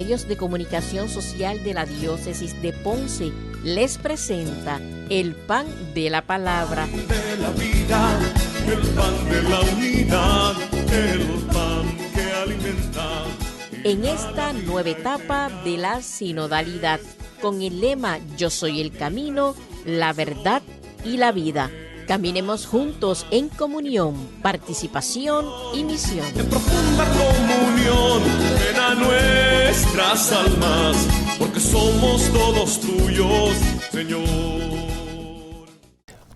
Medios de Comunicación Social de la Diócesis de Ponce les presenta el pan de la palabra. De la vida, el pan de la unidad, el pan que alimenta. En esta nueva etapa de la sinodalidad, con el lema Yo soy el camino, la verdad y la vida. Caminemos juntos en comunión, participación y misión. En profunda comunión, ven a nuestras almas, porque somos todos tuyos, Señor.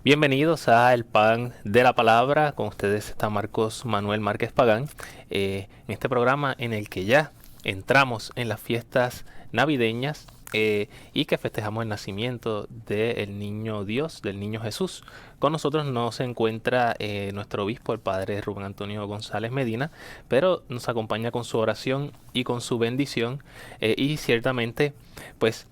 Bienvenidos a El Pan de la Palabra. Con ustedes está Marcos Manuel Márquez Pagán. En este programa en el que ya entramos en las fiestas navideñas y que festejamos el nacimiento del niño Dios, del niño Jesús. Con nosotros no se encuentra nuestro obispo, el padre Rubén Antonio González Medina, pero nos acompaña con su oración y con su bendición y ciertamente pues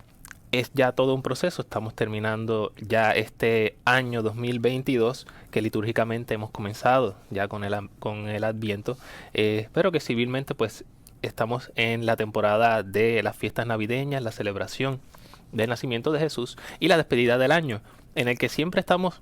es ya todo un proceso. Estamos terminando ya este año 2022 que litúrgicamente hemos comenzado ya con el Adviento, pero que civilmente pues estamos en la temporada de las fiestas navideñas, la celebración del nacimiento de Jesús y la despedida del año, en el que siempre estamos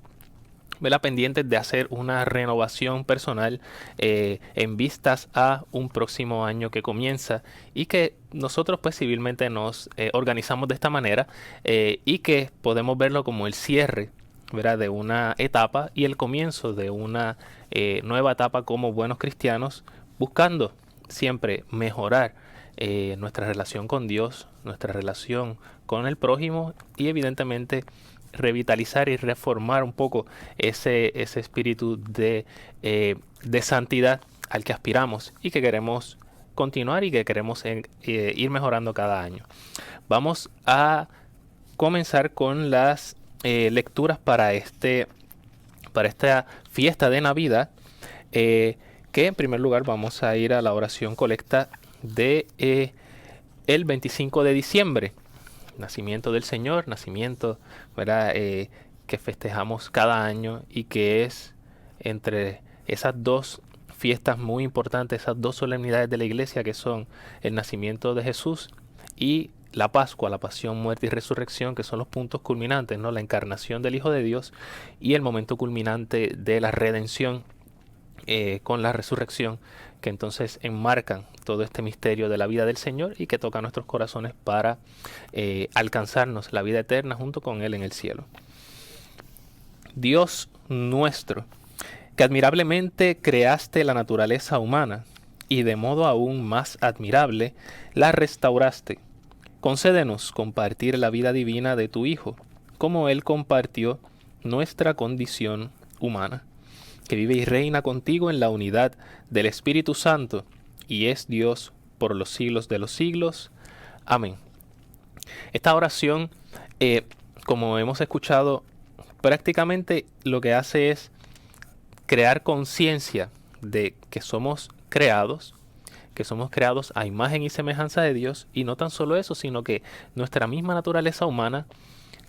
pendientes de hacer una renovación personal en vistas a un próximo año que comienza, y que nosotros pues civilmente nos organizamos de esta manera y que podemos verlo como el cierre, ¿verdad?, de una etapa y el comienzo de una nueva etapa como buenos cristianos, buscando siempre mejorar nuestra relación con Dios, nuestra relación con el prójimo y evidentemente revitalizar y reformar un poco ese espíritu de santidad al que aspiramos y que queremos continuar y que queremos ir mejorando cada año. Vamos a comenzar con las lecturas para esta fiesta de Navidad, que en primer lugar vamos a ir a la oración colecta de el 25 de diciembre. Nacimiento del Señor, nacimiento, ¿verdad?, que festejamos cada año y que es entre esas dos fiestas muy importantes, esas dos solemnidades de la Iglesia, que son el nacimiento de Jesús y la Pascua, la pasión, muerte y resurrección, que son los puntos culminantes, ¿no?, la encarnación del Hijo de Dios y el momento culminante de la redención con la resurrección, que entonces enmarcan todo este misterio de la vida del Señor y que toca nuestros corazones para alcanzarnos la vida eterna junto con Él en el cielo. Dios nuestro, que admirablemente creaste la naturaleza humana y de modo aún más admirable la restauraste, concédenos compartir la vida divina de tu Hijo, como Él compartió nuestra condición humana, que vive y reina contigo en la unidad del Espíritu Santo, y es Dios por los siglos de los siglos. Amén. Esta oración, como hemos escuchado, prácticamente lo que hace es crear conciencia de que somos creados a imagen y semejanza de Dios, y no tan solo eso, sino que nuestra misma naturaleza humana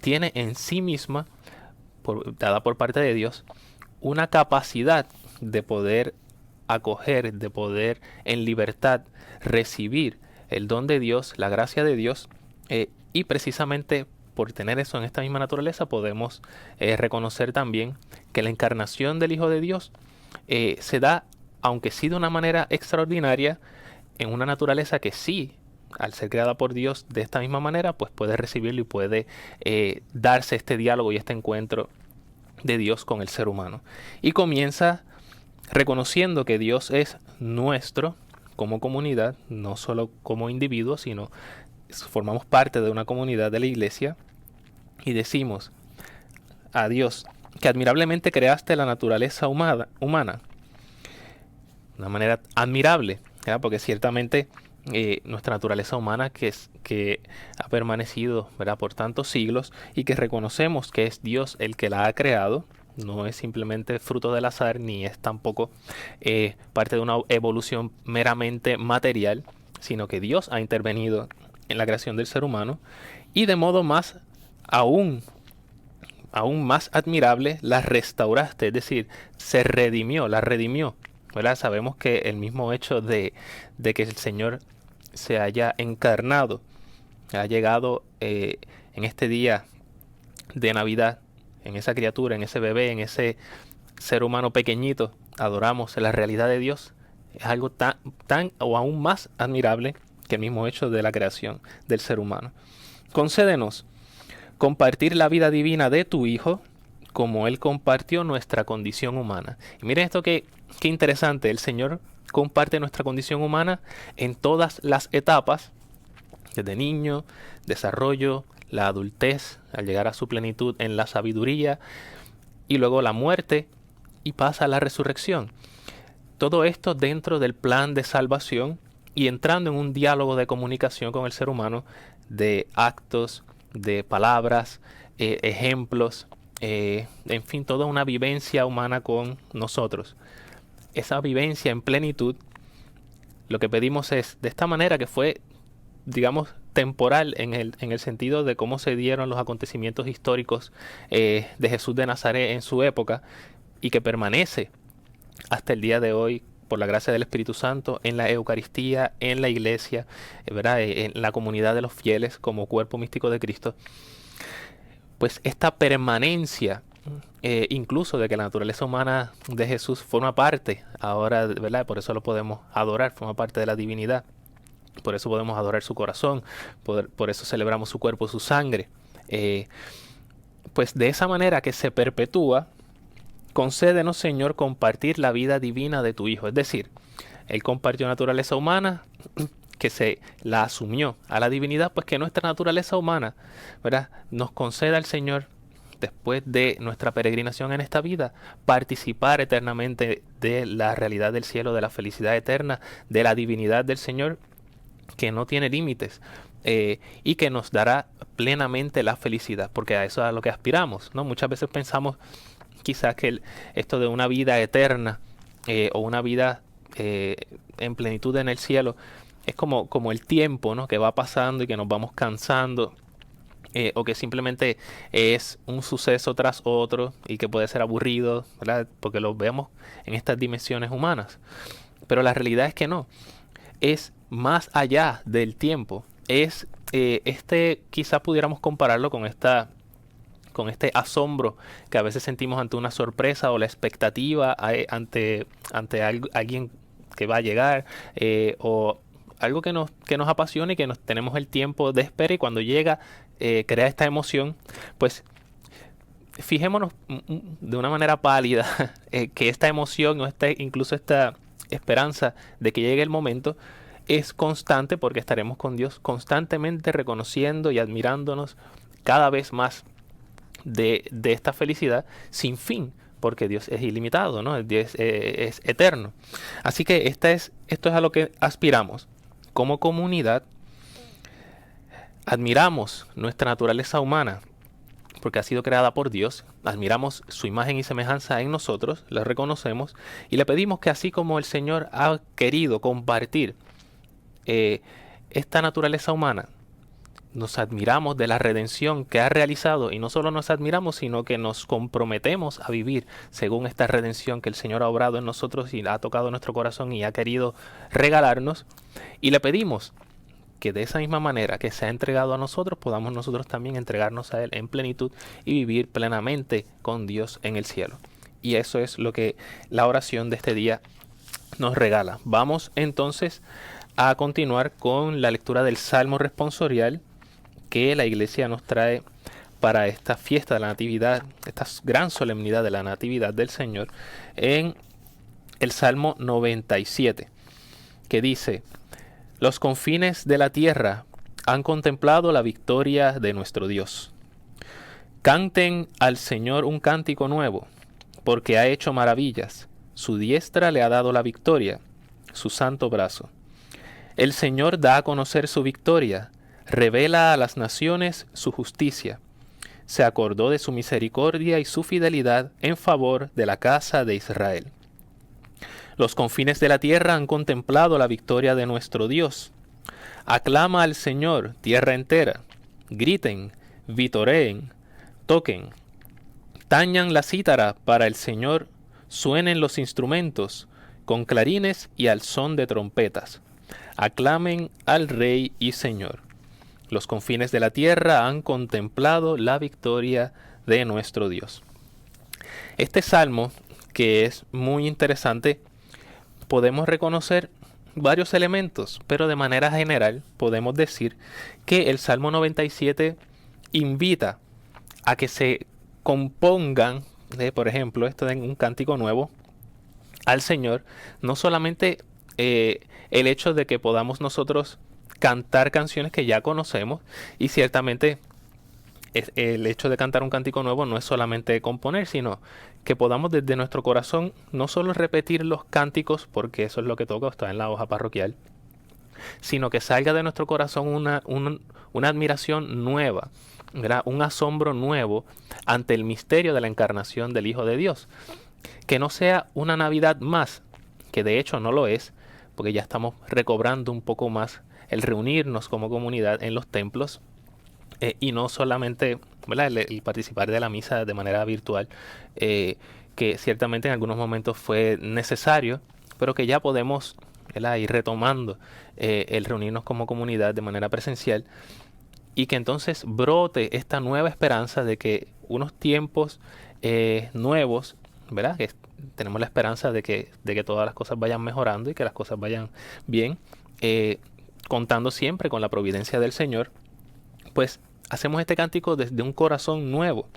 tiene en sí misma, dada por parte de Dios, una capacidad de poder acoger, de poder en libertad recibir el don de Dios, la gracia de Dios, y precisamente por tener eso en esta misma naturaleza podemos reconocer también que la encarnación del Hijo de Dios se da, aunque sí de una manera extraordinaria, en una naturaleza que sí, al ser creada por Dios de esta misma manera, pues puede recibirlo y puede darse este diálogo y este encuentro de Dios con el ser humano. Y comienza reconociendo que Dios es nuestro como comunidad, no solo como individuos, sino formamos parte de una comunidad de la Iglesia, y decimos a Dios que admirablemente creaste la naturaleza humana, de una manera admirable, ¿verdad?, porque ciertamente nuestra naturaleza humana que ha permanecido, ¿verdad?, por tantos siglos, y que reconocemos que es Dios el que la ha creado, no es simplemente fruto del azar, ni es tampoco parte de una evolución meramente material, sino que Dios ha intervenido en la creación del ser humano, y de modo más aún más admirable la restauraste, es decir, la redimió, ¿verdad? Sabemos que el mismo hecho de que el Señor se haya encarnado, ha llegado en este día de Navidad, en esa criatura, en ese bebé, en ese ser humano pequeñito. Adoramos la realidad de Dios. Es algo tan o aún más admirable que el mismo hecho de la creación del ser humano. Concédenos compartir la vida divina de tu Hijo como Él compartió nuestra condición humana. Y miren esto qué interesante. El Señor comparte nuestra condición humana en todas las etapas, desde niño, desarrollo, la adultez, al llegar a su plenitud en la sabiduría, y luego la muerte, y pasa a la resurrección. Todo esto dentro del plan de salvación y entrando en un diálogo de comunicación con el ser humano, de actos, de palabras, ejemplos, en fin, toda una vivencia humana con nosotros. Esa vivencia en plenitud, lo que pedimos es, de esta manera que fue, digamos, temporal en el sentido de cómo se dieron los acontecimientos históricos de Jesús de Nazaret en su época, y que permanece hasta el día de hoy por la gracia del Espíritu Santo en la Eucaristía, en la Iglesia, ¿verdad? En la comunidad de los fieles como cuerpo místico de Cristo. Pues esta permanencia, incluso de que la naturaleza humana de Jesús forma parte ahora, ¿verdad? Por eso lo podemos adorar, forma parte de la divinidad. Por eso podemos adorar su corazón, por eso celebramos su cuerpo, su sangre. Pues de esa manera que se perpetúa, concédenos, Señor, compartir la vida divina de tu Hijo. Es decir, Él compartió naturaleza humana, que se la asumió a la divinidad, pues que nuestra naturaleza humana, ¿verdad?, nos conceda al Señor, después de nuestra peregrinación en esta vida, participar eternamente de la realidad del cielo, de la felicidad eterna, de la divinidad del Señor, que no tiene límites, y que nos dará plenamente la felicidad, porque a eso es a lo que aspiramos, ¿no? Muchas veces pensamos quizás que esto de una vida eterna o una vida en plenitud en el cielo es como el tiempo, ¿no?, que va pasando y que nos vamos cansando, o que simplemente es un suceso tras otro y que puede ser aburrido, ¿verdad?, porque lo vemos en estas dimensiones humanas. Pero la realidad es que no, es más allá del tiempo. Es quizás pudiéramos compararlo con este asombro que a veces sentimos ante una sorpresa o la expectativa ante alguien que va a llegar, o algo que nos apasiona y que tenemos el tiempo de espera, y cuando llega crea esta emoción. Pues fijémonos de una manera pálida que esta emoción o incluso esta esperanza de que llegue el momento es constante, porque estaremos con Dios constantemente reconociendo y admirándonos cada vez más de esta felicidad sin fin, porque Dios es ilimitado, ¿no? Dios es eterno. Así que esto es a lo que aspiramos. Como comunidad, admiramos nuestra naturaleza humana, porque ha sido creada por Dios, admiramos su imagen y semejanza en nosotros, la reconocemos y le pedimos que, así como el Señor ha querido compartir esta naturaleza humana, nos admiramos de la redención que ha realizado, y no solo nos admiramos, sino que nos comprometemos a vivir según esta redención que el Señor ha obrado en nosotros y ha tocado nuestro corazón y ha querido regalarnos, y le pedimos que de esa misma manera que se ha entregado a nosotros, podamos nosotros también entregarnos a Él en plenitud y vivir plenamente con Dios en el cielo. Y eso es lo que la oración de este día nos regala. Vamos entonces a continuar con la lectura del Salmo responsorial que la Iglesia nos trae para esta fiesta de la Natividad, esta gran solemnidad de la Natividad del Señor, en el Salmo 97, que dice: los confines de la tierra han contemplado la victoria de nuestro Dios. Canten al Señor un cántico nuevo, porque ha hecho maravillas. Su diestra le ha dado la victoria, su santo brazo. El Señor da a conocer su victoria, revela a las naciones su justicia. Se acordó de su misericordia y su fidelidad en favor de la casa de Israel. Los confines de la tierra han contemplado la victoria de nuestro Dios. Aclama al Señor, tierra entera. Griten, vitoreen, toquen. Tañan la cítara para el Señor, suenen los instrumentos, con clarines y al son de trompetas. aclamen al Rey y Señor. Los confines de la tierra han contemplado la victoria de nuestro Dios. Este salmo, que es muy interesante, podemos reconocer varios elementos, pero de manera general podemos decir que el Salmo 97 invita a que se compongan, por ejemplo, esto en un cántico nuevo al Señor, no solamente el hecho de que podamos nosotros cantar canciones que ya conocemos, y ciertamente el hecho de cantar un cántico nuevo no es solamente componer, sino que podamos desde nuestro corazón no solo repetir los cánticos, porque eso es lo que toca, está en la hoja parroquial, sino que salga de nuestro corazón una admiración nueva, ¿verdad? Un asombro nuevo ante el misterio de la encarnación del Hijo de Dios. Que no sea una Navidad más, que de hecho no lo es, porque ya estamos recobrando un poco más el reunirnos como comunidad en los templos, y no solamente, ¿verdad?, el participar de la misa de manera virtual, que ciertamente en algunos momentos fue necesario, pero que ya podemos, ¿verdad?, ir retomando el reunirnos como comunidad de manera presencial, y que entonces brote esta nueva esperanza de que unos tiempos nuevos, ¿verdad?, que tenemos la esperanza de que todas las cosas vayan mejorando y que las cosas vayan bien, contando siempre con la providencia del Señor, pues hacemos este cántico desde un corazón nuevo,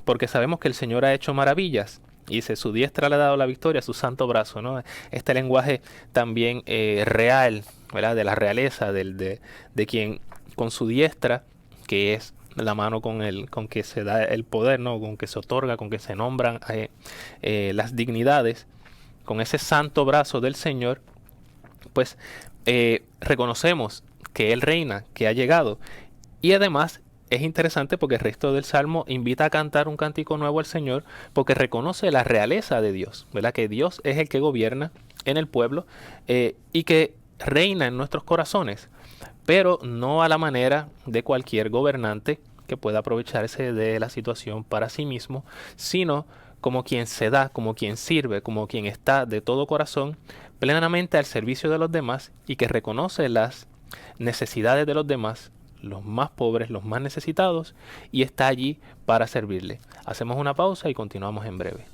porque sabemos que el Señor ha hecho maravillas, y dice, su diestra le ha dado la victoria, su santo brazo, ¿no? Este lenguaje también real, ¿verdad?, de la realeza, de quien con su diestra, que es la mano con que se da el poder, ¿no?, con que se otorga, con que se nombran las dignidades, con ese santo brazo del Señor, pues reconocemos que Él reina, que ha llegado. Y además es interesante porque el resto del Salmo invita a cantar un cántico nuevo al Señor, porque reconoce la realeza de Dios, ¿verdad?, que Dios es el que gobierna en el pueblo, y que reina en nuestros corazones, pero no a la manera de cualquier gobernante que pueda aprovecharse de la situación para sí mismo, sino como quien se da, como quien sirve, como quien está de todo corazón plenamente al servicio de los demás, y que reconoce las necesidades de los demás, los más pobres, los más necesitados, y está allí para servirle. Hacemos una pausa y continuamos en breve.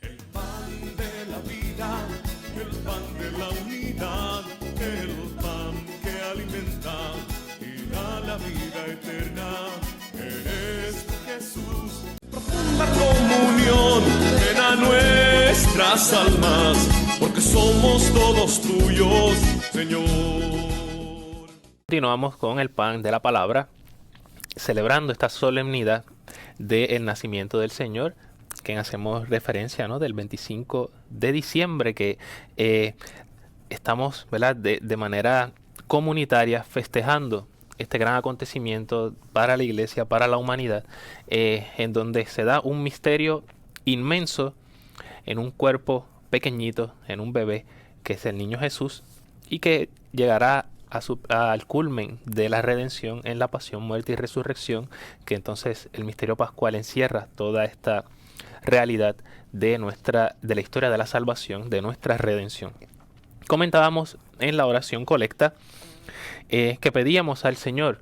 El pan de la vida, el pan de la unidad, el pan que alimenta y da la vida eterna. Eres Jesús. Profunda comunión llena nuestras almas, porque somos todos tuyos, Señor. Continuamos con el pan de la palabra, celebrando esta solemnidad del nacimiento del Señor, que hacemos referencia, ¿no?, del 25 de diciembre, que estamos, ¿verdad?, de manera comunitaria festejando este gran acontecimiento para la iglesia, para la humanidad, en donde se da un misterio inmenso en un cuerpo pequeñito, en un bebé, que es el niño Jesús, y que llegará al culmen de la redención en la pasión, muerte y resurrección, que entonces el misterio pascual encierra toda esta realidad de la historia de la salvación, de nuestra redención. Comentábamos en la oración colecta que pedíamos al Señor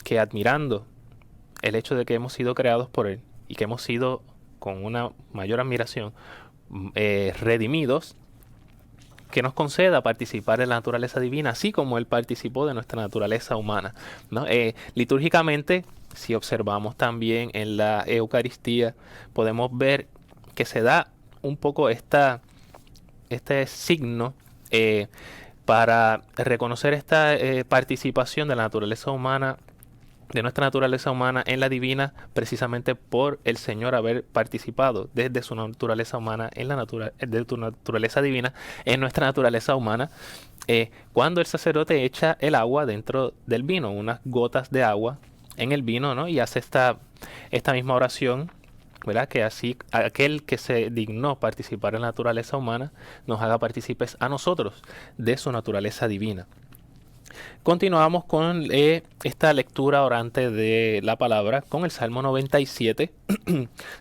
que, admirando el hecho de que hemos sido creados por Él y que hemos sido con una mayor admiración redimidos, que nos conceda participar en la naturaleza divina, así como Él participó de nuestra naturaleza humana, ¿no? Litúrgicamente, si observamos también en la Eucaristía, podemos ver que se da un poco este signo para reconocer esta participación de la naturaleza humana, de nuestra naturaleza humana en la divina, precisamente por el Señor haber participado desde su naturaleza humana de tu naturaleza divina en nuestra naturaleza humana, cuando el sacerdote echa el agua dentro del vino, unas gotas de agua en el vino, ¿no?, y hace esta misma oración, ¿verdad?, que así aquel que se dignó participar en la naturaleza humana nos haga partícipes a nosotros de su naturaleza divina. Continuamos con esta lectura orante de la palabra con el Salmo 97,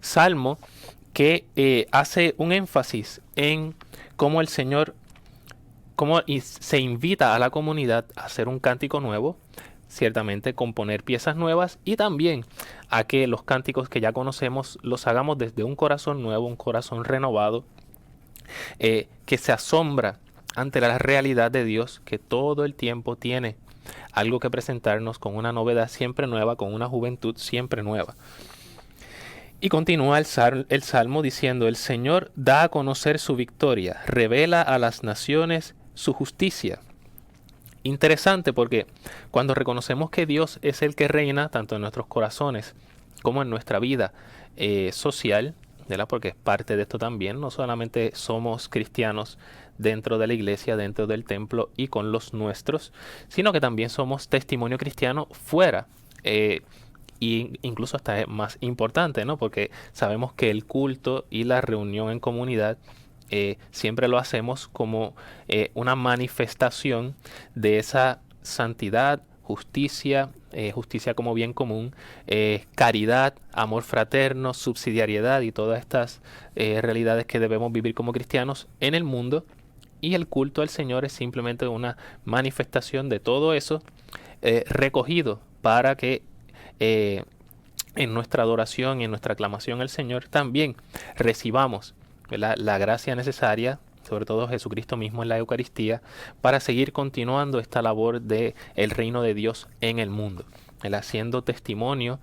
salmo que hace un énfasis en cómo el Señor y se invita a la comunidad a hacer un cántico nuevo, ciertamente componer piezas nuevas y también a que los cánticos que ya conocemos los hagamos desde un corazón nuevo, un corazón renovado, que se asombra ante la realidad de Dios, que todo el tiempo tiene algo que presentarnos con una novedad siempre nueva, con una juventud siempre nueva. Y continúa el Salmo diciendo: el Señor da a conocer su victoria, revela a las naciones su justicia. Interesante, porque cuando reconocemos que Dios es el que reina tanto en nuestros corazones como en nuestra vida social, ¿verdad? Porque es parte de esto también, no solamente somos cristianos dentro de la iglesia, dentro del templo y con los nuestros, sino que también somos testimonio cristiano fuera. Y incluso hasta es más importante, ¿no? Porque sabemos que el culto y la reunión en comunidad siempre lo hacemos como una manifestación de esa santidad, justicia, justicia como bien común, caridad, amor fraterno, subsidiariedad y todas estas realidades que debemos vivir como cristianos en el mundo. Y el culto al Señor es simplemente una manifestación de todo eso recogido para que en nuestra adoración y en nuestra aclamación al Señor también recibamos, ¿verdad?, la gracia necesaria, sobre todo Jesucristo mismo en la Eucaristía, para seguir continuando esta labor del reino de Dios en el mundo, ¿verdad?, haciendo testimonio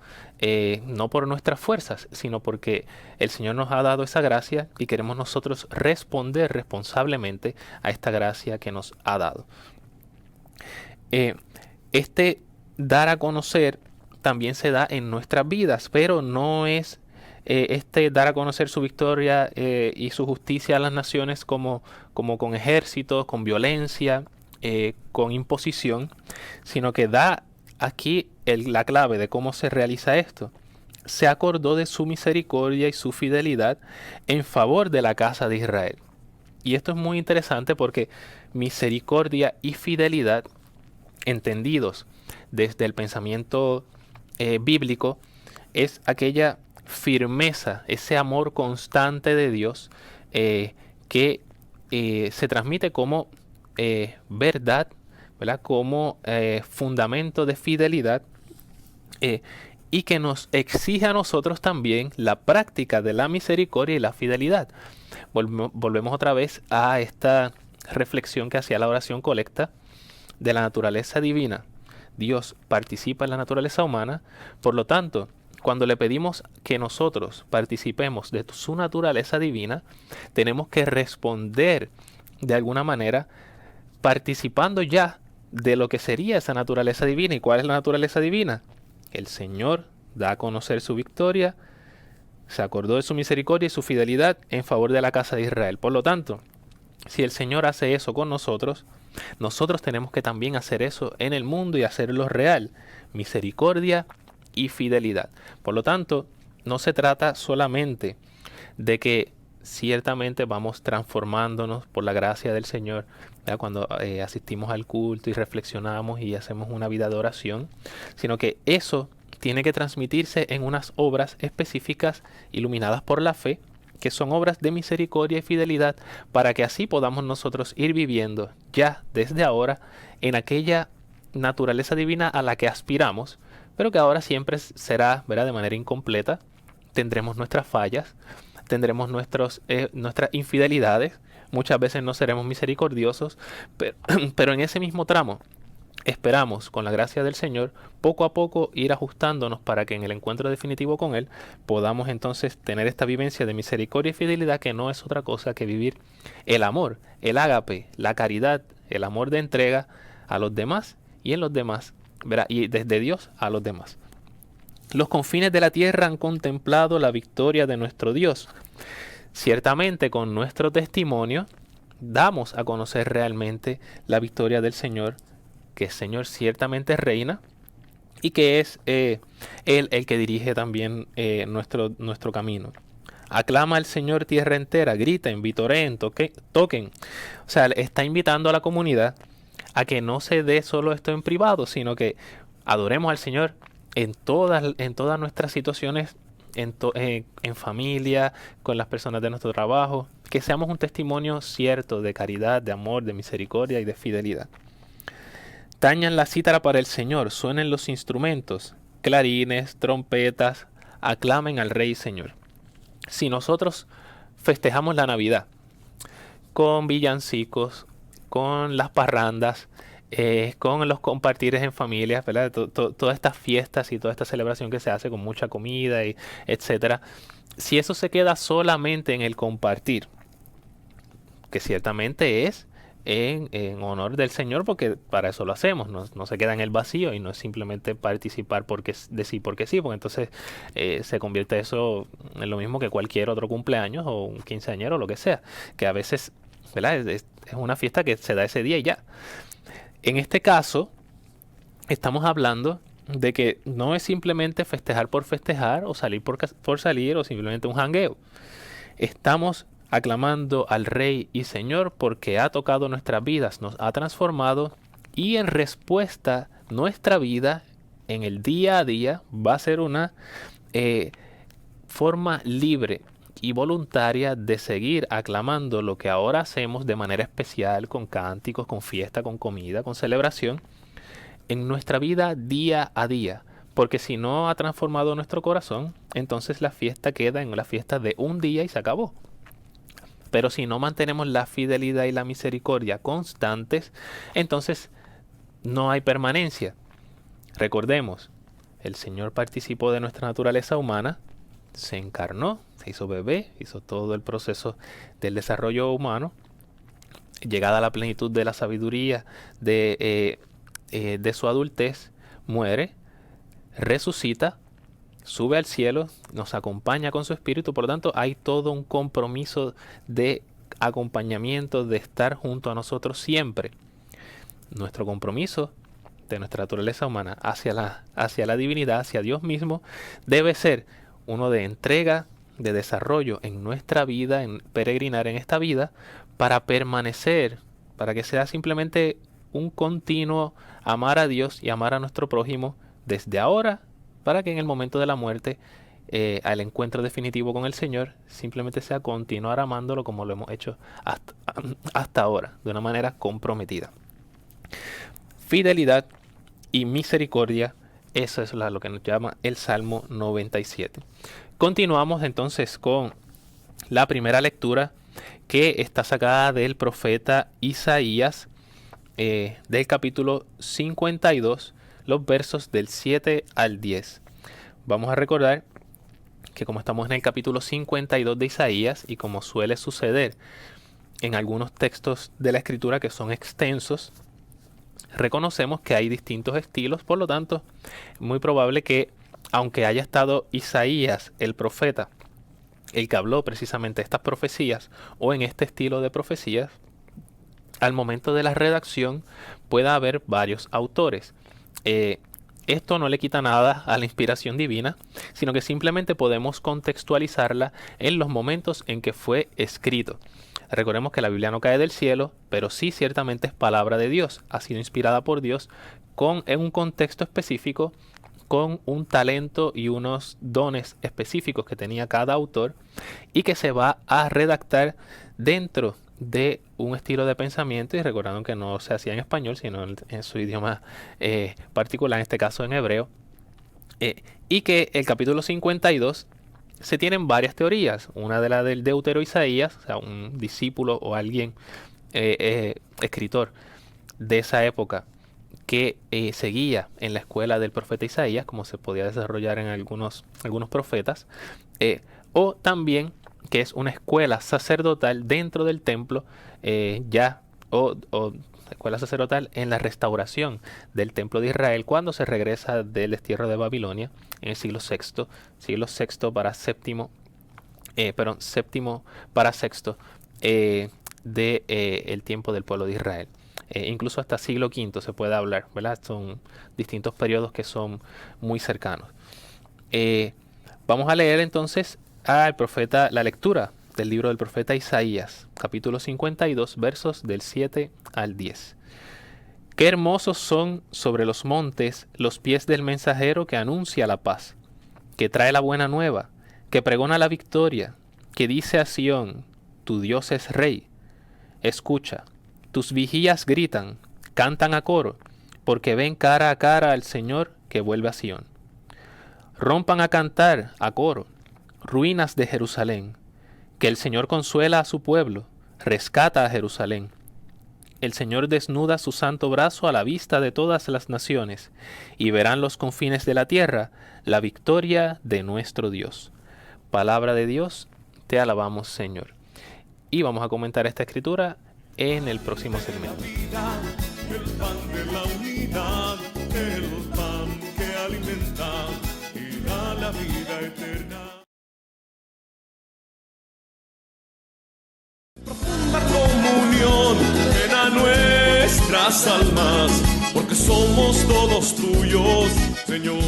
no por nuestras fuerzas, sino porque el Señor nos ha dado esa gracia y queremos nosotros responder responsablemente a esta gracia que nos ha dado. Este dar a conocer también se da en nuestras vidas, pero no es dar a conocer su victoria y su justicia a las naciones como con ejércitos, con violencia, con imposición, sino que da aquí la clave de cómo se realiza esto. Se acordó de su misericordia y su fidelidad en favor de la casa de Israel. Y esto es muy interesante porque misericordia y fidelidad, entendidos desde el pensamiento bíblico, es aquella firmeza, ese amor constante de Dios que se transmite como verdad, ¿verdad?, como fundamento de fidelidad y que nos exige a nosotros también la práctica de la misericordia y la fidelidad. Volvemos otra vez a esta reflexión que hacía la oración colecta de la naturaleza divina. Dios participa en la naturaleza humana, por lo tanto, cuando le pedimos que nosotros participemos de su naturaleza divina, tenemos que responder de alguna manera participando ya de lo que sería esa naturaleza divina. ¿Y cuál es la naturaleza divina? El Señor da a conocer su victoria, se acordó de su misericordia y su fidelidad en favor de la casa de Israel. Por lo tanto, si el Señor hace eso con nosotros, nosotros tenemos que también hacer eso en el mundo y hacerlo real. Misericordia y fidelidad. Por lo tanto, no se trata solamente de que ciertamente vamos transformándonos por la gracia del Señor, ¿verdad?, cuando asistimos al culto y reflexionamos y hacemos una vida de oración, sino que eso tiene que transmitirse en unas obras específicas iluminadas por la fe, que son obras de misericordia y fidelidad, para que así podamos nosotros ir viviendo ya desde ahora en aquella naturaleza divina a la que aspiramos, pero que ahora siempre será, ¿verdad?, de manera incompleta. Tendremos nuestras fallas, tendremos nuestras infidelidades, muchas veces no seremos misericordiosos, pero en ese mismo tramo esperamos, con la gracia del Señor, poco a poco ir ajustándonos para que en el encuentro definitivo con Él podamos entonces tener esta vivencia de misericordia y fidelidad, que no es otra cosa que vivir el amor, el ágape, la caridad, el amor de entrega a los demás y en los demás, ¿verdad?, y desde Dios a los demás. Los confines de la tierra han contemplado la victoria de nuestro Dios. Ciertamente, con nuestro testimonio damos a conocer realmente la victoria del Señor, que el Señor ciertamente reina y que es Él el que dirige también nuestro camino. Aclama al Señor tierra entera, griten, vitoreen, toquen. O sea, está invitando a la comunidad a que no se dé solo esto en privado, sino que adoremos al Señor en todas nuestras situaciones en familia, con las personas de nuestro trabajo, que seamos un testimonio cierto de caridad, de amor, de misericordia y de fidelidad. Tañan la cítara para el Señor, suenen los instrumentos, clarines, trompetas, aclamen al Rey y Señor. Si nosotros festejamos la Navidad con villancicos, con las parrandas, con los compartires en familia, ¿verdad? Todas estas fiestas y toda esta celebración que se hace con mucha comida y etcétera. Si eso se queda solamente en el compartir, que ciertamente es en honor del Señor, porque para eso lo hacemos, no se queda en el vacío y no es simplemente participar porque sí, porque entonces se convierte eso en lo mismo que cualquier otro cumpleaños o un quinceañero o lo que sea, que a veces, ¿verdad? Es una fiesta que se da ese día y ya. En este caso, estamos hablando de que no es simplemente festejar por festejar o salir por salir o simplemente un jangueo. Estamos aclamando al Rey y Señor porque ha tocado nuestras vidas, nos ha transformado y en respuesta nuestra vida en el día a día va a ser una forma libre y voluntaria de seguir aclamando lo que ahora hacemos de manera especial, con cánticos, con fiesta, con comida, con celebración, en nuestra vida día a día. Porque si no ha transformado nuestro corazón, entonces la fiesta queda en la fiesta de un día y se acabó. Pero si no mantenemos la fidelidad y la misericordia constantes, entonces no hay permanencia. Recordemos, el Señor participó de nuestra naturaleza humana, se encarnó, se hizo bebé, hizo todo el proceso del desarrollo humano, llegada a la plenitud de la sabiduría de su adultez, muere, resucita, sube al cielo, nos acompaña con su espíritu. Por lo tanto, hay todo un compromiso de acompañamiento, de estar junto a nosotros siempre. Nuestro compromiso de nuestra naturaleza humana hacia la divinidad, hacia Dios mismo, debe ser uno de entrega, de desarrollo en nuestra vida, en peregrinar en esta vida, para permanecer, para que sea simplemente un continuo amar a Dios y amar a nuestro prójimo desde ahora, para que en el momento de la muerte, al encuentro definitivo con el Señor, simplemente sea continuar amándolo como lo hemos hecho hasta ahora, de una manera comprometida. Fidelidad y misericordia, eso es lo que nos llama el Salmo 97. Continuamos entonces con la primera lectura, que está sacada del profeta Isaías, del capítulo 52, los versos del 7 al 10. Vamos a recordar que como estamos en el capítulo 52 de Isaías, y como suele suceder en algunos textos de la Escritura que son extensos, reconocemos que hay distintos estilos. Por lo tanto, es muy probable que, aunque haya estado Isaías, el profeta, el que habló precisamente estas profecías, o en este estilo de profecías, al momento de la redacción pueda haber varios autores. Esto no le quita nada a la inspiración divina, sino que simplemente podemos contextualizarla en los momentos en que fue escrito. Recordemos que la Biblia no cae del cielo, pero sí ciertamente es palabra de Dios. Ha sido inspirada por Dios en un contexto específico, con un talento y unos dones específicos que tenía cada autor, y que se va a redactar dentro de un estilo de pensamiento, y recordando que no se hacía en español, sino en su idioma particular, en este caso en hebreo, y que el capítulo 52 se tienen varias teorías. Una de la del deutero Isaías, o sea, un discípulo o alguien escritor de esa época que seguía en la escuela del profeta Isaías, como se podía desarrollar en algunos profetas, o también que es una escuela sacerdotal dentro del templo, o escuela sacerdotal en la restauración del templo de Israel cuando se regresa del destierro de Babilonia en el siglo VI para séptimo para sexto el tiempo del pueblo de Israel. Incluso hasta siglo V se puede hablar, ¿verdad? Son distintos periodos que son muy cercanos. Vamos a leer entonces la lectura del libro del profeta Isaías, capítulo 52, versos del 7 al 10. Qué hermosos son sobre los montes los pies del mensajero que anuncia la paz, que trae la buena nueva, que pregona la victoria, que dice a Sión, tu Dios es rey. Escucha, tus vigías gritan, cantan a coro, porque ven cara a cara al Señor que vuelve a Sión. Rompan a cantar a coro, ruinas de Jerusalén, que el Señor consuela a su pueblo, rescata a Jerusalén. El Señor desnuda su santo brazo a la vista de todas las naciones, y verán los confines de la tierra la victoria de nuestro Dios. Palabra de Dios, te alabamos, Señor. Y vamos a comentar esta escritura en el próximo segmento. El pan de la unidad, el pan que alimenta y da la vida eterna. Profunda comunión llena nuestras almas, porque somos todos tuyos, Señor.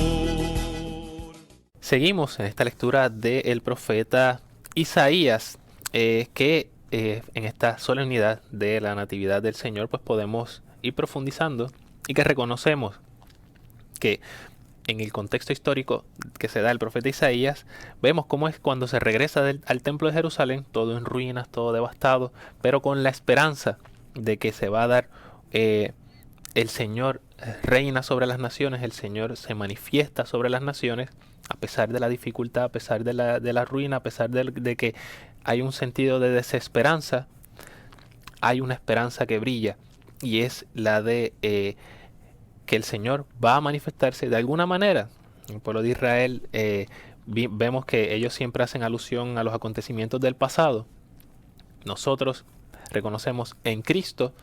Seguimos en esta lectura del profeta Isaías, que en esta solemnidad de la Natividad del Señor, pues podemos ir profundizando y que reconocemos que en el contexto histórico que se da el profeta Isaías, vemos cómo es cuando se regresa al templo de Jerusalén, todo en ruinas, todo devastado, pero con la esperanza de que se va a dar, el Señor reina sobre las naciones, el Señor se manifiesta sobre las naciones, a pesar de la dificultad, a pesar de la ruina, a pesar de que hay un sentido de desesperanza, hay una esperanza que brilla, y es la de que el Señor va a manifestarse de alguna manera. En el pueblo de Israel vemos que ellos siempre hacen alusión a los acontecimientos del pasado. Nosotros reconocemos en Cristo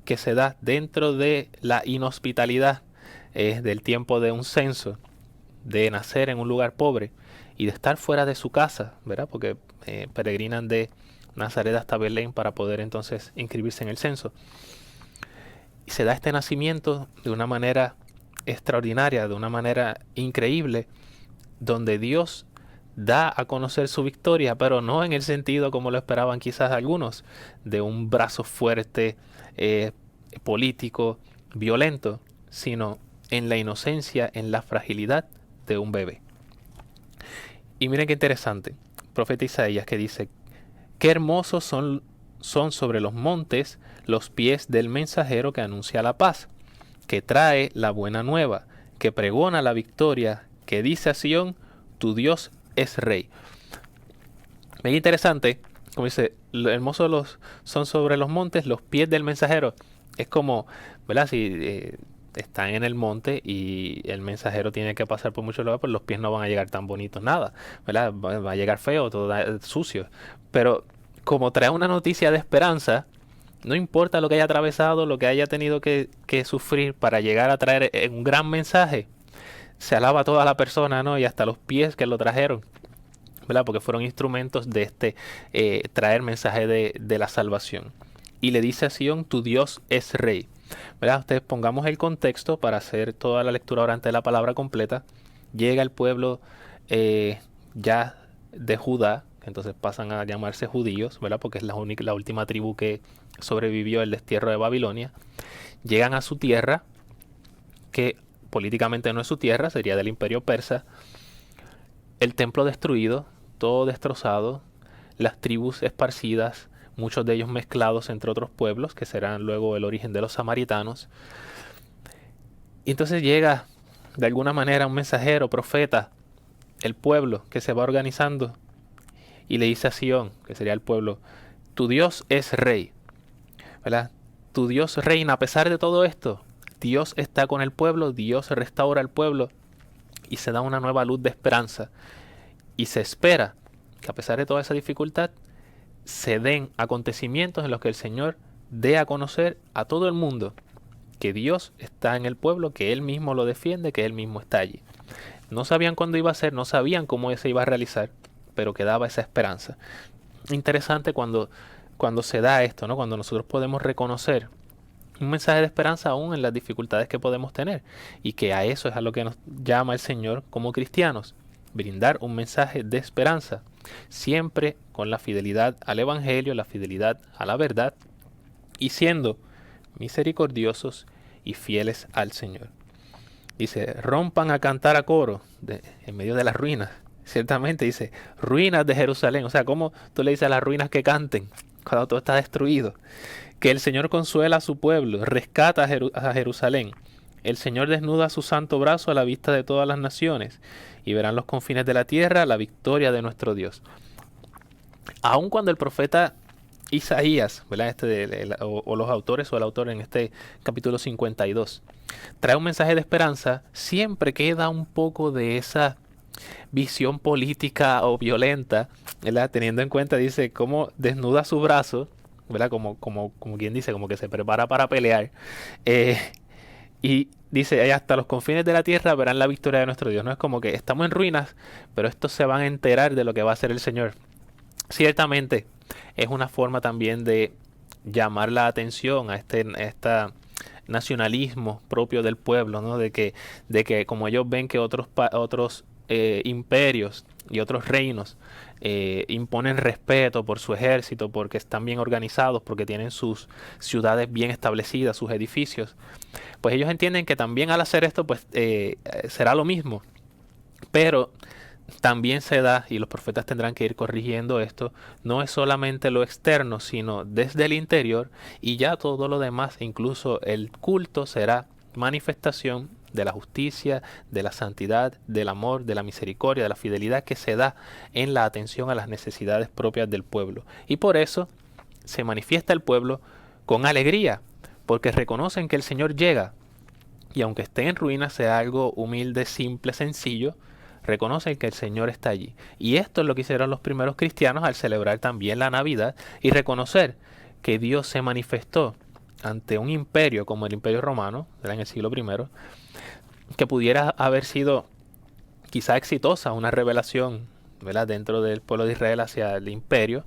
que se da dentro de la inhospitalidad del tiempo de un censo, de nacer en un lugar pobre y de estar fuera de su casa, ¿verdad? Porque peregrinan de Nazaret hasta Belén para poder entonces inscribirse en el censo. Y se da este nacimiento de una manera extraordinaria, de una manera increíble, donde Dios da a conocer su victoria, pero no en el sentido como lo esperaban quizás algunos, de un brazo fuerte, político, violento, sino en la inocencia, en la fragilidad de un bebé. Y miren qué interesante, profeta Isaías que dice, qué hermosos son sobre los montes los pies del mensajero que anuncia la paz, que trae la buena nueva, que pregona la victoria, que dice a Sión, tu Dios es rey. Bien interesante, como dice, lo hermosos son sobre los montes los pies del mensajero. Es como, ¿verdad? Si están en el monte y el mensajero tiene que pasar por muchos lugares, pues los pies no van a llegar tan bonitos, nada, ¿verdad? Va a llegar feo, todo sucio. Pero como trae una noticia de esperanza, no importa lo que haya atravesado, lo que haya tenido que sufrir para llegar a traer un gran mensaje, se alaba a toda la persona, ¿no? Y hasta los pies que lo trajeron, ¿verdad? Porque fueron instrumentos de traer mensaje de la salvación. Y le dice a Sión, tu Dios es rey, ¿verdad? Ustedes pongamos el contexto para hacer toda la lectura orante de la palabra completa. Llega el pueblo ya de Judá, entonces pasan a llamarse judíos, ¿verdad? Porque es la última tribu que sobrevivió el destierro de Babilonia. Llegan a su tierra, que políticamente no es su tierra, sería del imperio persa. El templo destruido, todo destrozado, las tribus esparcidas, muchos de ellos mezclados entre otros pueblos, que serán luego el origen de los samaritanos. Y entonces llega de alguna manera un mensajero, profeta, el pueblo que se va organizando, y le dice a Sión, que sería el pueblo, tu Dios es rey, ¿verdad? Tu Dios reina a pesar de todo esto. Dios está con el pueblo, Dios restaura al pueblo y se da una nueva luz de esperanza. Y se espera que a pesar de toda esa dificultad, se den acontecimientos en los que el Señor dé a conocer a todo el mundo que Dios está en el pueblo, que Él mismo lo defiende, que Él mismo está allí. No sabían cuándo iba a ser, no sabían cómo se iba a realizar, pero quedaba esa esperanza. Interesante cuando se da esto, ¿no? Cuando nosotros podemos reconocer un mensaje de esperanza aún en las dificultades que podemos tener, y que a eso es a lo que nos llama el Señor como cristianos, brindar un mensaje de esperanza, siempre con la fidelidad al Evangelio, la fidelidad a la verdad, y siendo misericordiosos y fieles al Señor. Dice, rompan a cantar a coro en medio de las ruinas. ciertamente dice, ruinas de Jerusalén. O sea, ¿cómo tú le dices a las ruinas que canten cuando todo está destruido? Que el Señor consuela a su pueblo, rescata a Jerusalén. El Señor desnuda su santo brazo a la vista de todas las naciones, y verán los confines de la tierra la victoria de nuestro Dios. Aun cuando el profeta Isaías, ¿verdad? O los autores o el autor en este capítulo 52, trae un mensaje de esperanza, siempre queda un poco de esa visión política o violenta, ¿verdad? Teniendo en cuenta, dice, cómo desnuda su brazo, ¿verdad? Como quien dice, como que se prepara para pelear. Y dice, hasta los confines de la tierra verán la victoria de nuestro Dios. No es como que estamos en ruinas, pero estos se van a enterar de lo que va a hacer el Señor. Ciertamente es una forma también de llamar la atención a este nacionalismo propio del pueblo, ¿no? De que como ellos ven que otros imperios y otros reinos imponen respeto por su ejército, porque están bien organizados, porque tienen sus ciudades bien establecidas, sus edificios, pues ellos entienden que también al hacer esto pues será lo mismo. Pero también se da, y los profetas tendrán que ir corrigiendo esto, no es solamente lo externo, sino desde el interior, y ya todo lo demás, incluso el culto, será manifestación de la justicia, de la santidad, del amor, de la misericordia, de la fidelidad que se da en la atención a las necesidades propias del pueblo. Y por eso se manifiesta el pueblo con alegría, porque reconocen que el Señor llega, y aunque esté en ruinas, sea algo humilde, simple, sencillo, reconocen que el Señor está allí. Y esto es lo que hicieron los primeros cristianos al celebrar también la Navidad y reconocer que Dios se manifestó ante un imperio como el Imperio Romano, en el siglo I, que pudiera haber sido quizá exitosa, una revelación, ¿verdad?, dentro del pueblo de Israel hacia el imperio.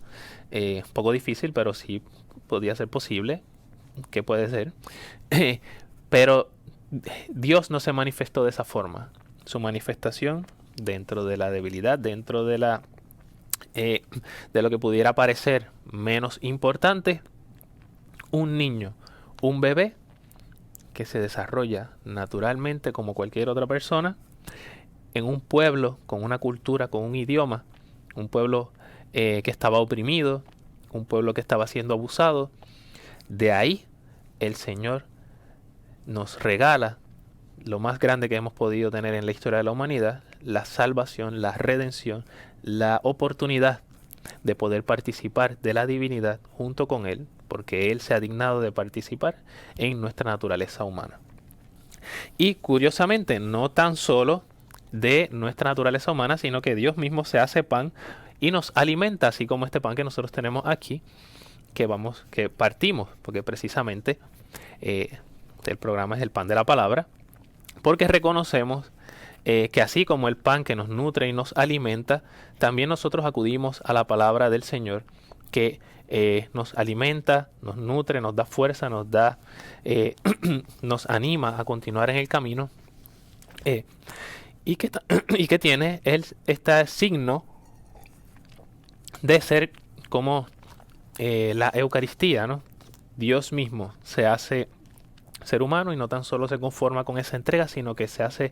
Un poco difícil, pero sí podía ser posible. ¿Qué puede ser? Pero Dios no se manifestó de esa forma. Su manifestación dentro de la debilidad, dentro de lo que pudiera parecer menos importante, un niño, un bebé que se desarrolla naturalmente como cualquier otra persona en un pueblo con una cultura, con un idioma, un pueblo que estaba oprimido, un pueblo que estaba siendo abusado. De ahí el Señor nos regala lo más grande que hemos podido tener en la historia de la humanidad, la salvación, la redención, la oportunidad de poder participar de la divinidad junto con Él, porque Él se ha dignado de participar en nuestra naturaleza humana. Y curiosamente, no tan solo de nuestra naturaleza humana, sino que Dios mismo se hace pan y nos alimenta, así como este pan que nosotros tenemos aquí, que partimos, porque precisamente el programa es el pan de la palabra, porque reconocemos que así como el pan que nos nutre y nos alimenta, también nosotros acudimos a la palabra del Señor que nos alimenta, nos nutre, nos da fuerza, nos anima a continuar en el camino, y que tiene este signo de ser como la Eucaristía, ¿no? Dios mismo se hace ser humano y no tan solo se conforma con esa entrega, sino que se hace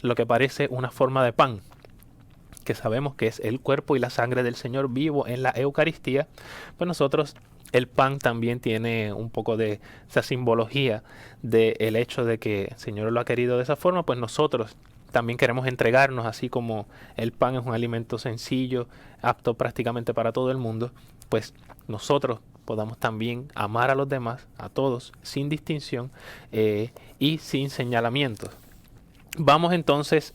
lo que parece una forma de pan, que sabemos que es el cuerpo y la sangre del Señor vivo en la Eucaristía. Pues nosotros, el pan también tiene un poco de esa simbología del hecho de que el Señor lo ha querido de esa forma, pues nosotros también queremos entregarnos, así como el pan es un alimento sencillo, apto prácticamente para todo el mundo, pues nosotros podamos también amar a los demás, a todos, sin distinción y sin señalamientos. Vamos entonces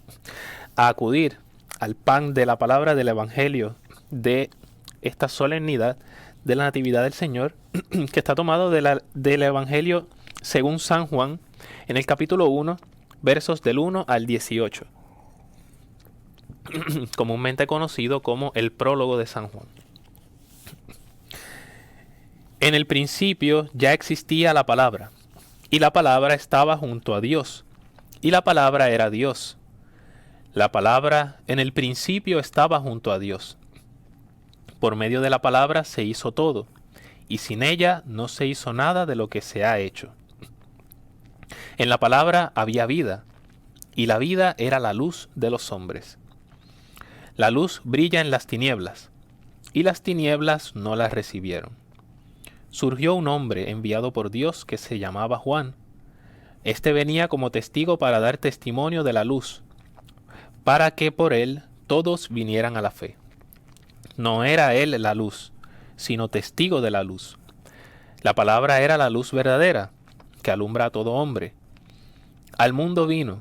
a acudir al pan de la palabra del Evangelio de esta solemnidad de la Natividad del Señor, que está tomado del Evangelio según San Juan, en el capítulo 1, versos del 1 al 18, comúnmente conocido como el prólogo de San Juan. En el principio ya existía la palabra, y la palabra estaba junto a Dios, y la palabra era Dios. La palabra en el principio estaba junto a Dios. Por medio de la palabra se hizo todo, y sin ella no se hizo nada de lo que se ha hecho. En la palabra había vida, y la vida era la luz de los hombres. La luz brilla en las tinieblas, y las tinieblas no las recibieron. Surgió un hombre enviado por Dios que se llamaba Juan. Este venía como testigo para dar testimonio de la luz, para que por él todos vinieran a la fe. No era él la luz, sino testigo de la luz. La palabra era la luz verdadera, que alumbra a todo hombre. Al mundo vino,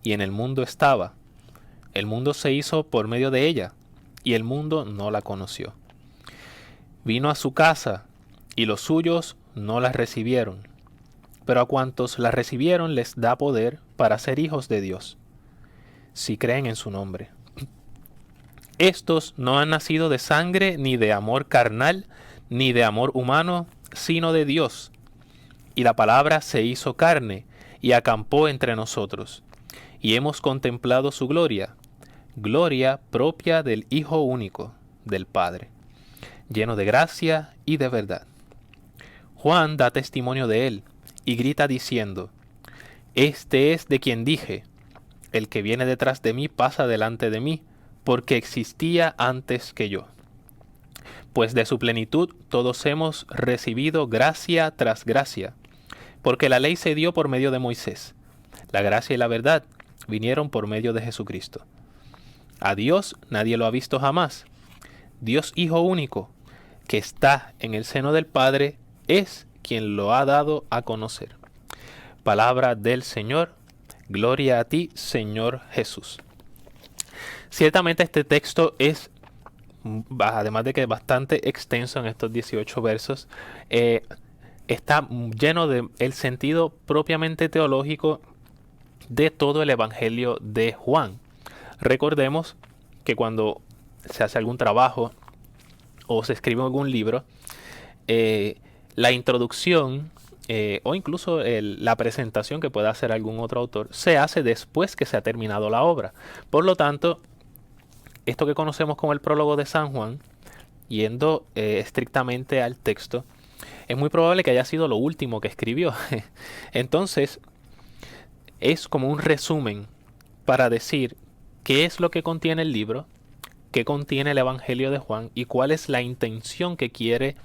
y en el mundo estaba. El mundo se hizo por medio de ella, y el mundo no la conoció. Vino a su casa, y los suyos no la recibieron. Pero a cuantos la recibieron les da poder para ser hijos de Dios, si creen en su nombre. Estos no han nacido de sangre, ni de amor carnal, ni de amor humano, sino de Dios. Y la palabra se hizo carne, y acampó entre nosotros. Y hemos contemplado su gloria, gloria propia del Hijo único, del Padre, lleno de gracia y de verdad. Juan da testimonio de él, y grita diciendo: Este es de quien dije, el que viene detrás de mí pasa delante de mí, porque existía antes que yo. Pues de su plenitud todos hemos recibido gracia tras gracia, porque la ley se dio por medio de Moisés. La gracia y la verdad vinieron por medio de Jesucristo. A Dios nadie lo ha visto jamás. Dios Hijo único, que está en el seno del Padre, es quien lo ha dado a conocer. Palabra del Señor. Gloria a ti, Señor Jesús. Ciertamente este texto es, además de que es bastante extenso en estos 18 versos, está lleno del sentido propiamente teológico de todo el Evangelio de Juan. Recordemos que cuando se hace algún trabajo o se escribe algún libro, la introducción o incluso la presentación que pueda hacer algún otro autor se hace después que se ha terminado la obra. Por lo tanto, esto que conocemos como el prólogo de San Juan, yendo estrictamente al texto, es muy probable que haya sido lo último que escribió. Entonces, es como un resumen para decir qué es lo que contiene el libro, qué contiene el Evangelio de Juan y cuál es la intención que quiere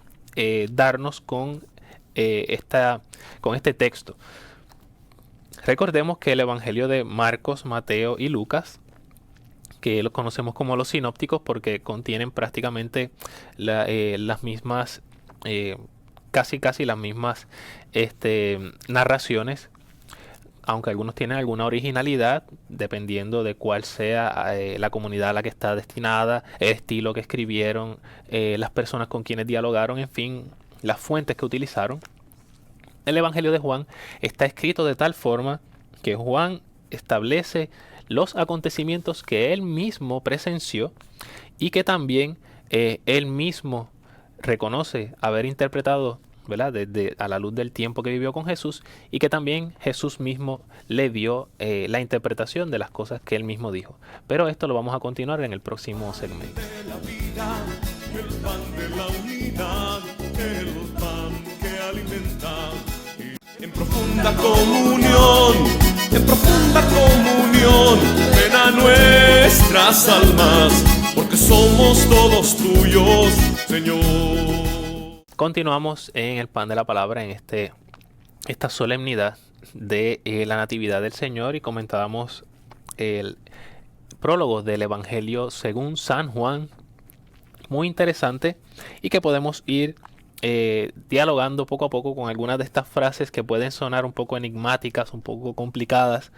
darnos con este texto. Recordemos que el Evangelio de Marcos, Mateo y Lucas, que los conocemos como los sinópticos porque contienen prácticamente las mismas, casi las mismas narraciones, aunque algunos tienen alguna originalidad dependiendo de cuál sea la comunidad a la que está destinada, el estilo que escribieron, las personas con quienes dialogaron, en fin, las fuentes que utilizaron. El Evangelio de Juan está escrito de tal forma que Juan establece los acontecimientos que él mismo presenció y que también él mismo reconoce haber interpretado, ¿verdad?, desde a la luz del tiempo que vivió con Jesús, y que también Jesús mismo le dio la interpretación de las cosas que él mismo dijo. Pero esto lo vamos a continuar en el próximo segmento. De la vida, el pan de la unidad, el pan que alimenta. En profunda comunión, ven a nuestras almas, porque somos todos tuyos, Señor. Continuamos en el pan de la palabra, en esta solemnidad de la Natividad del Señor, y comentábamos el prólogo del Evangelio según San Juan, muy interesante, y que podemos ir dialogando poco a poco con algunas de estas frases que pueden sonar un poco enigmáticas, un poco complicadas,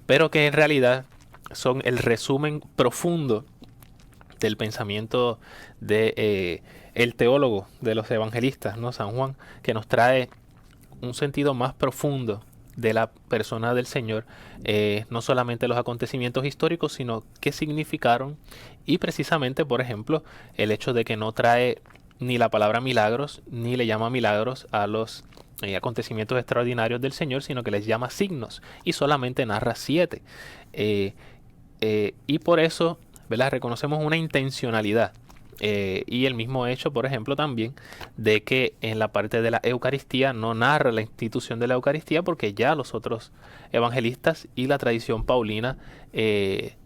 pero que en realidad son el resumen profundo del pensamiento de el teólogo de los evangelistas, ¿no?, San Juan, que nos trae un sentido más profundo de la persona del Señor, no solamente los acontecimientos históricos, sino qué significaron, y precisamente, por ejemplo, el hecho de que no trae ni la palabra milagros, ni le llama milagros a los acontecimientos extraordinarios del Señor, sino que les llama signos, y solamente narra 7. Y por eso, ¿verdad?, reconocemos una intencionalidad. Y el mismo hecho, por ejemplo, también de que en la parte de la Eucaristía no narra la institución de la Eucaristía, porque ya los otros evangelistas y la tradición paulina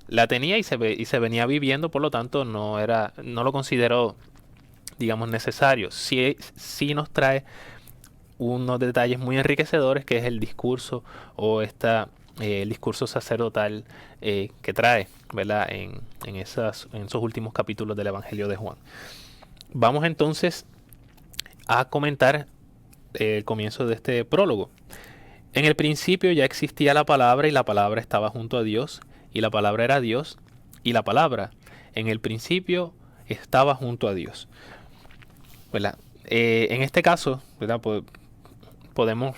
la tenía y se venía viviendo, por lo tanto no lo consideró, digamos, necesario. Sí nos trae unos detalles muy enriquecedores, que es el discurso o el discurso sacerdotal que trae, ¿verdad? En esos últimos capítulos del Evangelio de Juan. Vamos entonces a comentar el comienzo de este prólogo. En el principio ya existía la palabra, y la palabra estaba junto a Dios, y la palabra era Dios, y la palabra en el principio estaba junto a Dios. ¿Verdad? En este caso, ¿verdad?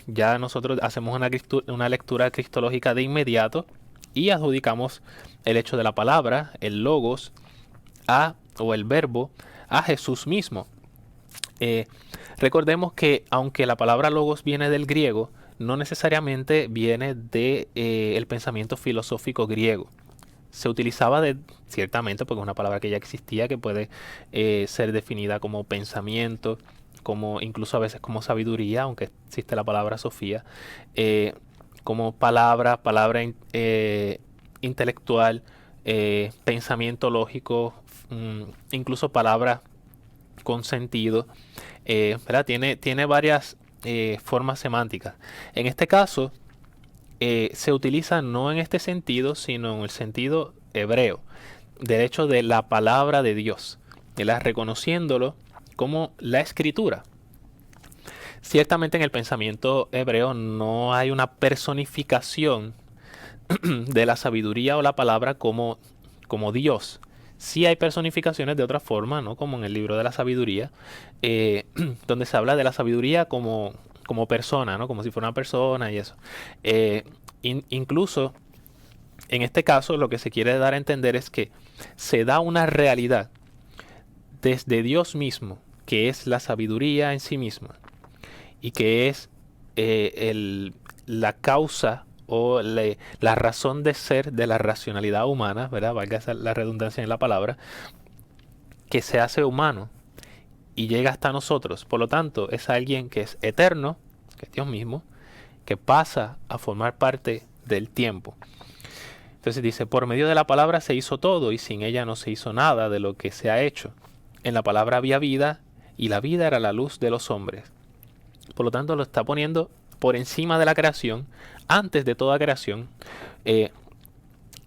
Ya nosotros hacemos una lectura cristológica de inmediato y adjudicamos el hecho de la palabra, el logos, o el verbo, a Jesús mismo. Recordemos que aunque la palabra logos viene del griego, no necesariamente viene del pensamiento filosófico griego. Se utilizaba ciertamente, porque es una palabra que ya existía, que puede ser definida como pensamiento, como incluso a veces como sabiduría, aunque existe la palabra Sofía, como palabra intelectual, pensamiento lógico, incluso palabra con sentido, ¿verdad? Tiene varias formas semánticas. En este caso, se utiliza no en este sentido, sino en el sentido hebreo, del hecho de la palabra de Dios, reconociéndolo como la escritura. Ciertamente en el pensamiento hebreo no hay una personificación de la sabiduría o la palabra como Dios. Sí hay personificaciones de otra forma, ¿no? Como en el libro de la sabiduría, donde se habla de la sabiduría como persona, ¿no? Como si fuera una persona y eso. Incluso en este caso lo que se quiere dar a entender es que se da una realidad desde Dios mismo, que es la sabiduría en sí misma, y que es la causa o la razón de ser de la racionalidad humana, ¿verdad? Valga la redundancia en la palabra, que se hace humano y llega hasta nosotros. Por lo tanto, es alguien que es eterno, que es Dios mismo, que pasa a formar parte del tiempo. Entonces dice, por medio de la palabra se hizo todo, y sin ella no se hizo nada de lo que se ha hecho. En la palabra había vida, y la vida era la luz de los hombres. Por lo tanto, lo está poniendo por encima de la creación, antes de toda creación,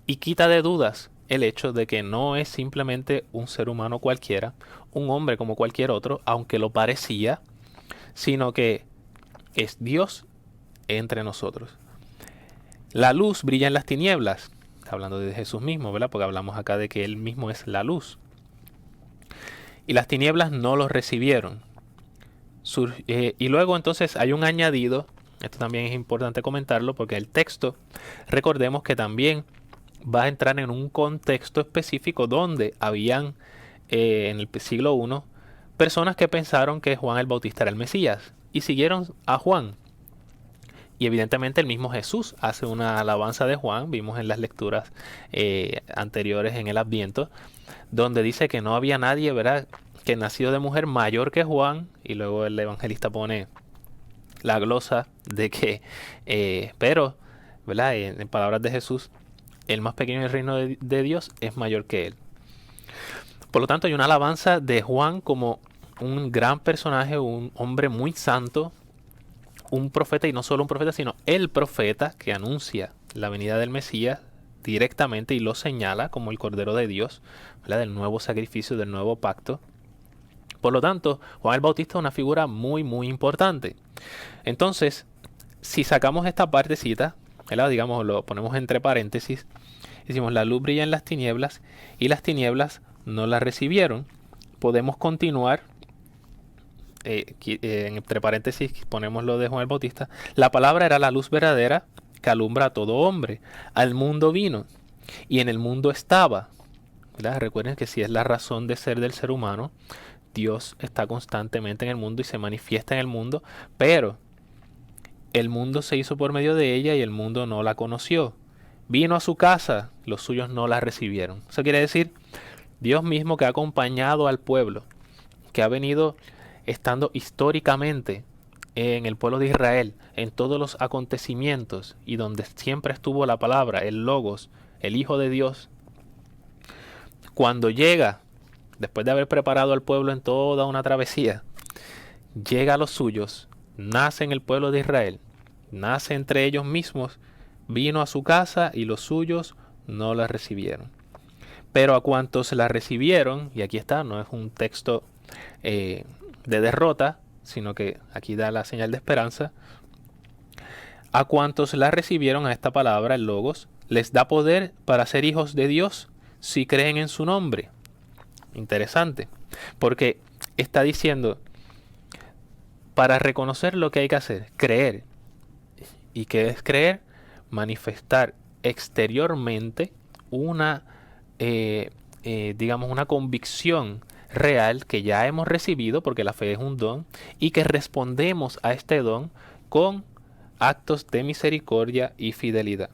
y quita de dudas el hecho de que no es simplemente un ser humano cualquiera, un hombre como cualquier otro, aunque lo parecía, sino que es Dios entre nosotros. La luz brilla en las tinieblas, hablando de Jesús mismo, ¿verdad? Porque hablamos acá de que Él mismo es la luz. Y las tinieblas no los recibieron. Y luego entonces hay un añadido. Esto también es importante comentarlo, porque el texto, recordemos que también va a entrar en un contexto específico donde habían en el siglo I personas que pensaron que Juan el Bautista era el Mesías y siguieron a Juan. Y evidentemente el mismo Jesús hace una alabanza de Juan, vimos en las lecturas anteriores en el Adviento, donde dice que no había nadie, ¿verdad?, que nacido de mujer mayor que Juan, y luego el evangelista pone la glosa de que, pero, ¿verdad?, en palabras de Jesús, el más pequeño del reino de Dios es mayor que él. Por lo tanto, hay una alabanza de Juan como un gran personaje, un hombre muy santo, un profeta, y no solo un profeta, sino el profeta que anuncia la venida del Mesías directamente y lo señala como el Cordero de Dios, ¿verdad?, del nuevo sacrificio, del nuevo pacto. Por lo tanto, Juan el Bautista es una figura muy, muy importante. Entonces, si sacamos esta partecita, ¿verdad?, digamos, lo ponemos entre paréntesis, decimos, la luz brilla en las tinieblas y las tinieblas no la recibieron. Podemos continuar, entre paréntesis ponemos lo de Juan el Bautista. La palabra era la luz verdadera que alumbra a todo hombre. Al mundo vino y en el mundo estaba, ¿verdad? Recuerden que si es la razón de ser del ser humano, Dios está constantemente en el mundo y se manifiesta en el mundo, pero el mundo se hizo por medio de ella y el mundo no la conoció. Vino a su casa, los suyos no la recibieron. Eso quiere decir, Dios mismo que ha acompañado al pueblo, que ha venido estando históricamente en el pueblo de Israel, en todos los acontecimientos, y donde siempre estuvo la palabra, el Logos, el Hijo de Dios, cuando llega, después de haber preparado al pueblo en toda una travesía, llega a los suyos, nace en el pueblo de Israel, nace entre ellos mismos, vino a su casa y los suyos no la recibieron. Pero a cuantos la recibieron, y aquí está, no es un texto de derrota, sino que aquí da la señal de esperanza, a cuantos la recibieron, a esta palabra, el logos, les da poder para ser hijos de Dios si creen en su nombre. Interesante, porque está diciendo, para reconocer lo que hay que hacer, creer. ¿Y qué es creer? Manifestar exteriormente una, digamos, una convicción real que ya hemos recibido, porque la fe es un don, y que respondemos a este don con actos de misericordia y fidelidad.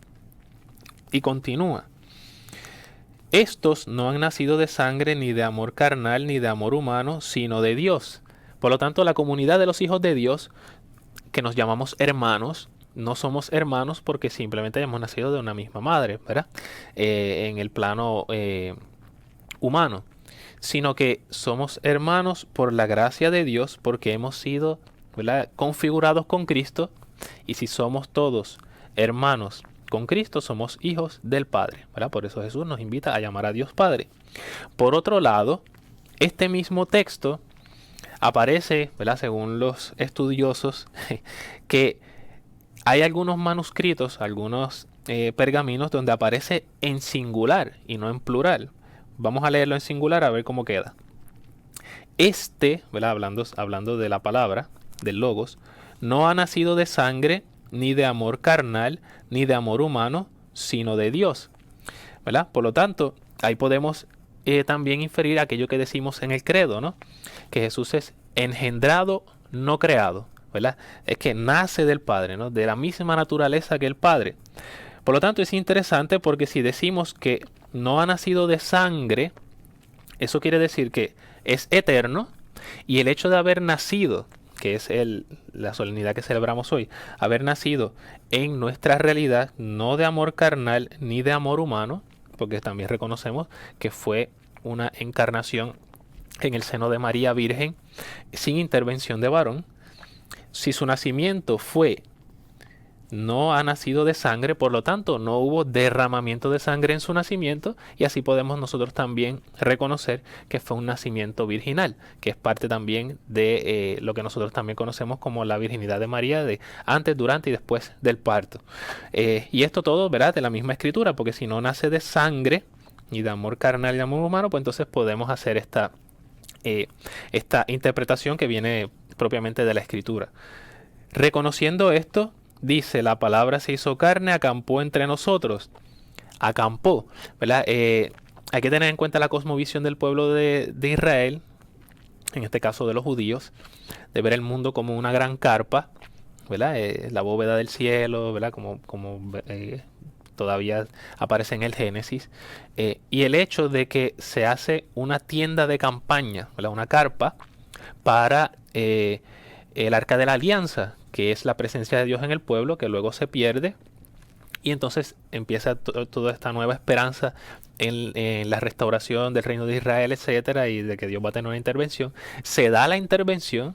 Y continúa. Estos no han nacido de sangre, ni de amor carnal, ni de amor humano, sino de Dios. Por lo tanto, la comunidad de los hijos de Dios, que nos llamamos hermanos, no somos hermanos porque simplemente hemos nacido de una misma madre, ¿verdad? En el plano humano, sino que somos hermanos por la gracia de Dios, porque hemos sido, ¿verdad?, configurados con Cristo, y si somos todos hermanos con Cristo, somos hijos del Padre, ¿verdad? Por eso Jesús nos invita a llamar a Dios Padre. Por otro lado, este mismo texto aparece, ¿verdad?, según los estudiosos, que hay algunos manuscritos, algunos pergaminos donde aparece en singular y no en plural. Vamos a leerlo en singular a ver cómo queda. ¿Verdad?, hablando de la palabra, del logos, no ha nacido de sangre, ni de amor carnal, ni de amor humano, sino de Dios, ¿verdad? Por lo tanto, ahí podemos también inferir aquello que decimos en el credo, ¿no? Que Jesús es engendrado, no creado, ¿verdad? Es que nace del Padre, ¿no? De la misma naturaleza que el Padre. Por lo tanto, es interesante porque si decimos que no ha nacido de sangre, eso quiere decir que es eterno, y el hecho de haber nacido, que es la solemnidad que celebramos hoy, haber nacido en nuestra realidad, no de amor carnal ni de amor humano, porque también reconocemos que fue una encarnación en el seno de María Virgen, sin intervención de varón. Si su nacimiento no ha nacido de sangre, por lo tanto no hubo derramamiento de sangre en su nacimiento, y así podemos nosotros también reconocer que fue un nacimiento virginal, que es parte también de lo que nosotros también conocemos como la virginidad de María, de antes, durante y después del parto. Y esto todo, ¿verdad?, de la misma escritura, porque si no nace de sangre, ni de amor carnal y de amor humano, pues entonces podemos hacer esta interpretación que viene propiamente de la escritura. Reconociendo esto, dice, la palabra se hizo carne, acampó entre nosotros. Acampó, ¿verdad? Hay que tener en cuenta la cosmovisión del pueblo de Israel, en este caso de los judíos, de ver el mundo como una gran carpa, ¿verdad? La bóveda del cielo, ¿verdad? Como todavía aparece en el Génesis. Y el hecho de que se hace una tienda de campaña, ¿verdad?, una carpa, para el arca de la alianza, que es la presencia de Dios en el pueblo, que luego se pierde, y entonces empieza toda esta nueva esperanza en la restauración del reino de Israel, etcétera, y de que Dios va a tener una intervención. Se da la intervención,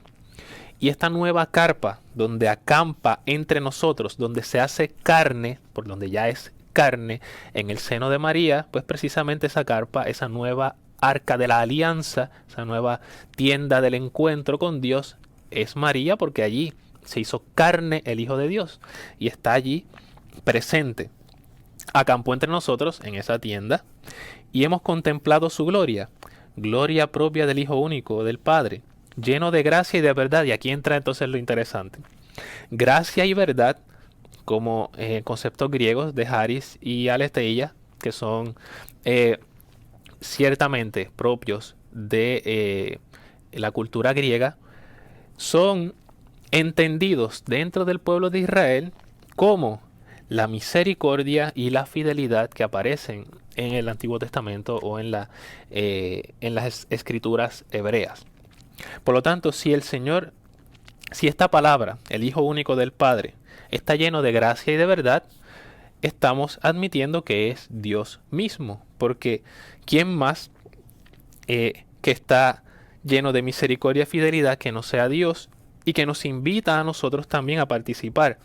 y esta nueva carpa, donde acampa entre nosotros, donde se hace carne, por donde ya es carne, en el seno de María, pues precisamente esa carpa, esa nueva arca de la alianza, esa nueva tienda del encuentro con Dios, es María, porque allí se hizo carne el Hijo de Dios y está allí presente. Acampó entre nosotros en esa tienda y hemos contemplado su gloria, gloria propia del Hijo único del Padre, lleno de gracia y de verdad. Y aquí entra entonces lo interesante. Gracia y verdad, como conceptos griegos de Haris y Aletheia, que son ciertamente propios de la cultura griega, son entendidos dentro del pueblo de Israel como la misericordia y la fidelidad que aparecen en el Antiguo Testamento o en las escrituras hebreas. Por lo tanto, si esta palabra, el Hijo único del Padre, está lleno de gracia y de verdad, estamos admitiendo que es Dios mismo, porque ¿quién más que está lleno de misericordia y fidelidad, que no sea Dios, y que nos invita a nosotros también a participar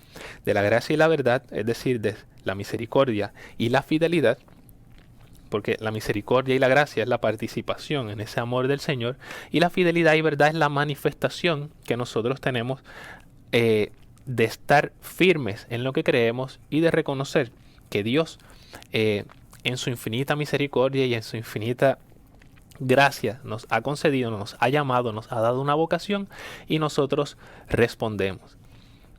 de la gracia y la verdad, es decir, de la misericordia y la fidelidad, porque la misericordia y la gracia es la participación en ese amor del Señor, y la fidelidad y verdad es la manifestación que nosotros tenemos de estar firmes en lo que creemos y de reconocer que Dios en su infinita misericordia y en su infinita gracia nos ha concedido, nos ha llamado, nos ha dado una vocación y nosotros respondemos.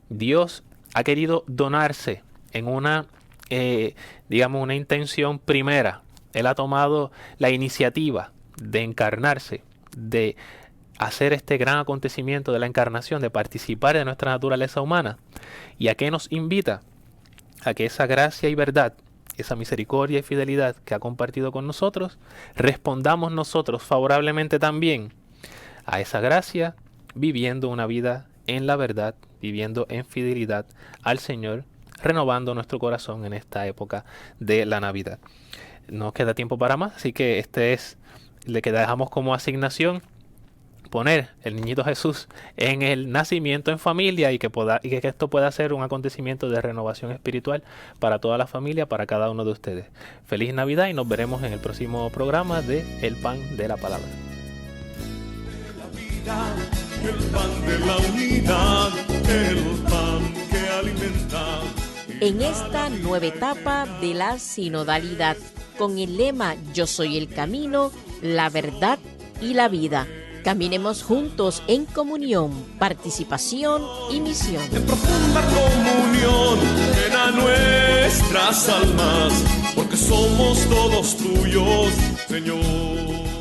Dios ha querido donarse en una, una intención primera. Él ha tomado la iniciativa de encarnarse, de hacer este gran acontecimiento de la encarnación, de participar de nuestra naturaleza humana. ¿Y a qué nos invita? A que esa gracia y verdad, esa misericordia y fidelidad que ha compartido con nosotros, respondamos nosotros favorablemente también a esa gracia, viviendo una vida en la verdad, viviendo en fidelidad al Señor, renovando nuestro corazón en esta época de la Navidad. No queda tiempo para más, así que este es el que dejamos como asignación, poner el niñito Jesús en el nacimiento en familia y que esto pueda ser un acontecimiento de renovación espiritual para toda la familia, para cada uno de ustedes. Feliz Navidad y nos veremos en el próximo programa de El Pan de la Palabra. El pan de la unidad, el pan que alimenta. En esta nueva etapa de la sinodalidad, con el lema Yo soy el camino, la verdad y la vida. Caminemos juntos en comunión, participación y misión. En profunda comunión, ven a nuestras almas, porque somos todos tuyos, Señor.